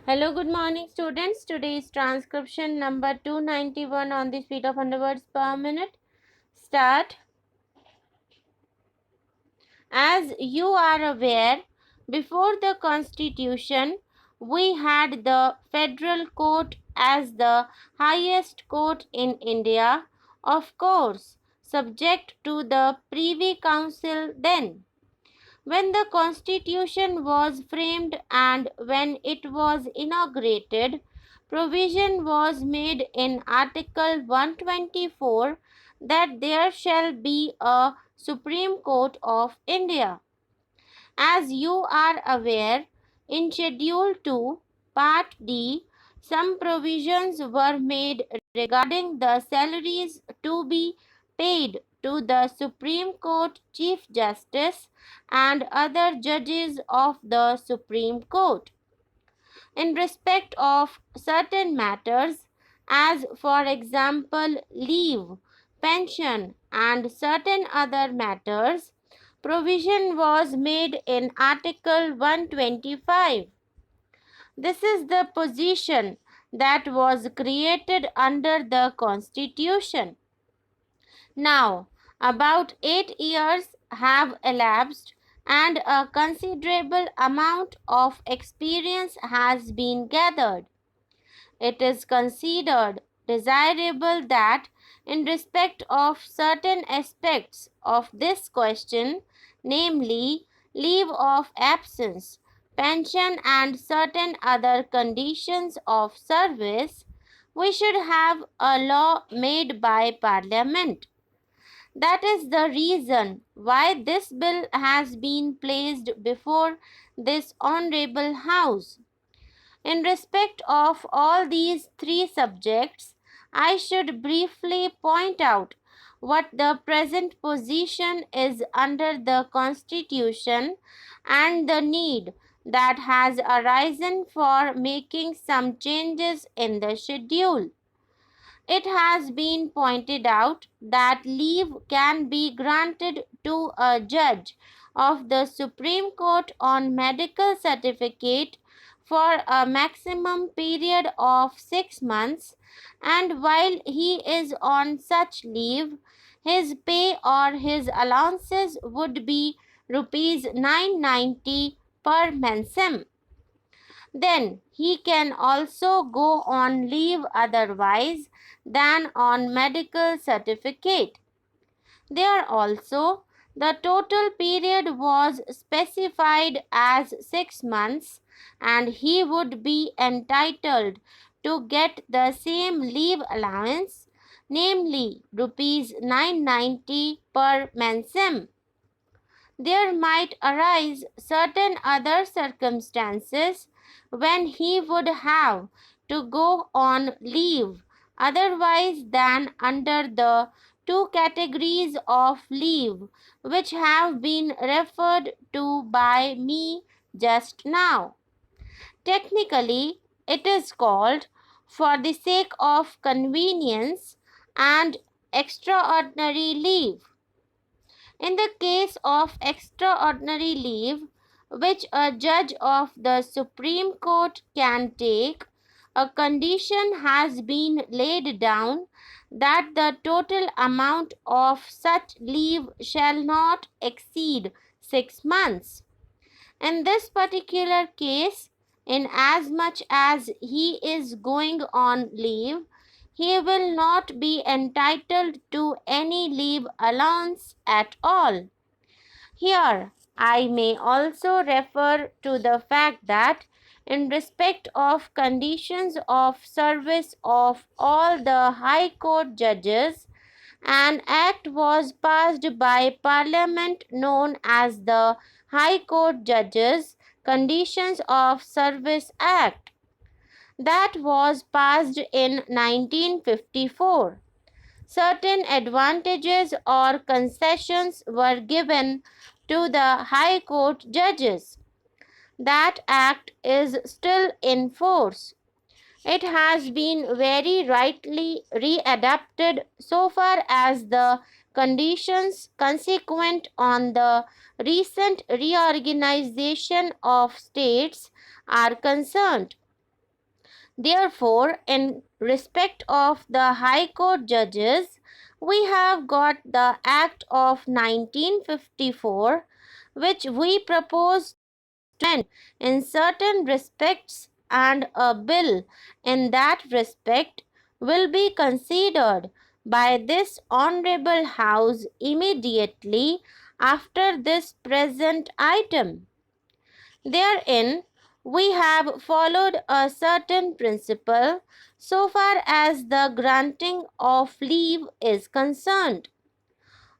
Hello, good morning students. Today is transcription number 291 on the speed of 100 words per minute. Start. As you are aware, before the constitution, we had the federal court as the highest court in India, of course, subject to the Privy Council then. When the Constitution was framed and when it was inaugurated, provision was made in Article 124 that there shall be a Supreme Court of India. As you are aware, in Schedule 2, Part D, some provisions were made regarding the salaries to be paid to the Supreme Court Chief Justice and other judges of the Supreme Court. In respect of certain matters, as for example leave, pension, and certain other matters, provision was made in Article 125. This is the position that was created under the Constitution. Now, about 8 years have elapsed and a considerable amount of experience has been gathered. It is considered desirable that, in respect of certain aspects of this question, namely leave of absence, pension, and certain other conditions of service, we should have a law made by Parliament. That is the reason why this bill has been placed before this honorable House. In respect of all these three subjects, I should briefly point out what the present position is under the Constitution and the need that has arisen for making some changes in the schedule. It has been pointed out that leave can be granted to a judge of the Supreme Court on medical certificate for a maximum period of 6 months, and while he is on such leave, his pay or his allowances would be rupees 990 per mensem. Then he can also go on leave otherwise than on medical certificate. There also, the total period was specified as 6 months and he would be entitled to get the same leave allowance, namely rupees 990 per mensem. There might arise certain other circumstances when he would have to go on leave otherwise than under the two categories of leave which have been referred to by me just now. Technically, it is called, for the sake of convenience, and extraordinary leave. In the case of extraordinary leave, which a judge of the Supreme Court can take, a condition has been laid down that the total amount of such leave shall not exceed 6 months. In this particular case, inasmuch as he is going on leave, he will not be entitled to any leave allowance at all. Here, I may also refer to the fact that, in respect of conditions of service of all the High Court judges, an act was passed by Parliament known as the High Court Judges Conditions of Service Act. That was passed in 1954. Certain advantages or concessions were given to the High Court judges. That act is still in force. It has been very rightly readapted so far as the conditions consequent on the recent reorganization of states are concerned. Therefore, in respect of the High Court judges, we have got the Act of 1954, which we propose to amend in certain respects, and a bill in that respect will be considered by this Honorable House immediately after this present item. Therein, we have followed a certain principle so far as the granting of leave is concerned.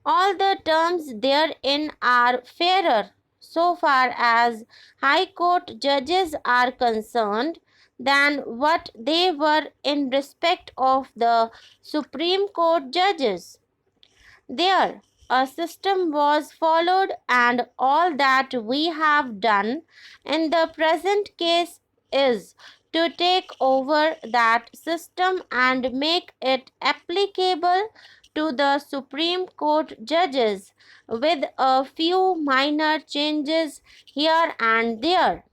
All the terms therein are fairer so far as High Court judges are concerned than what they were in respect of the Supreme Court judges. There, a system was followed, and all that we have done in the present case is to take over that system and make it applicable to the Supreme Court judges with a few minor changes here and there.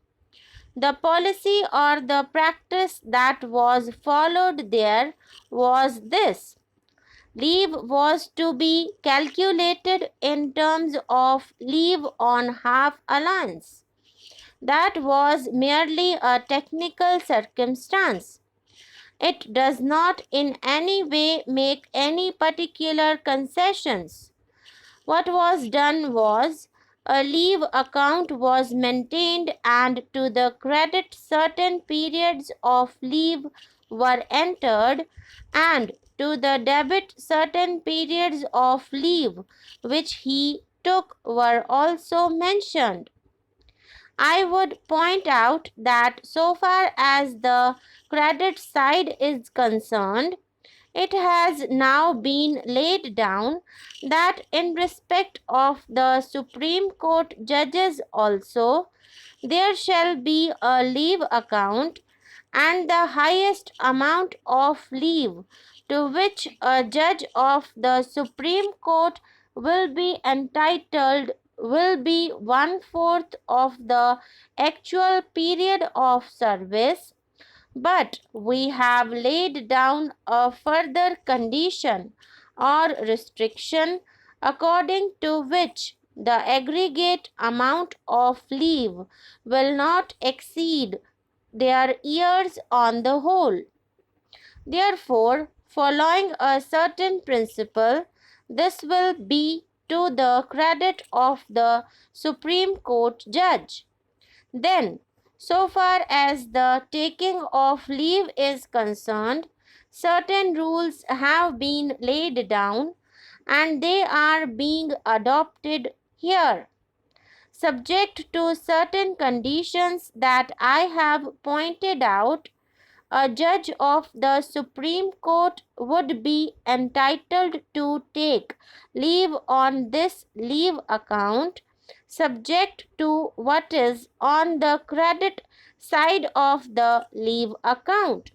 The policy or the practice that was followed there was this: leave was to be calculated in terms of leave on half allowance. That was merely a technical circumstance. It does not in any way make any particular concessions. What was done was, a leave account was maintained, and to the credit certain periods of leave were entered, and to the debit certain periods of leave which he took were also mentioned. I would point out that so far as the credit side is concerned, it has now been laid down that in respect of the Supreme Court judges also, there shall be a leave account, and the highest amount of leave to which a judge of the Supreme Court will be entitled will be one-fourth of the actual period of service. But we have laid down a further condition or restriction according to which the aggregate amount of leave will not exceed their years on the whole. Therefore, following a certain principle, this will be to the credit of the Supreme Court judge. Then, so far as the taking of leave is concerned, certain rules have been laid down, and they are being adopted here, subject to certain conditions that I have pointed out. A judge of the Supreme Court would be entitled to take leave on this leave account, subject to what is on the credit side of the leave account.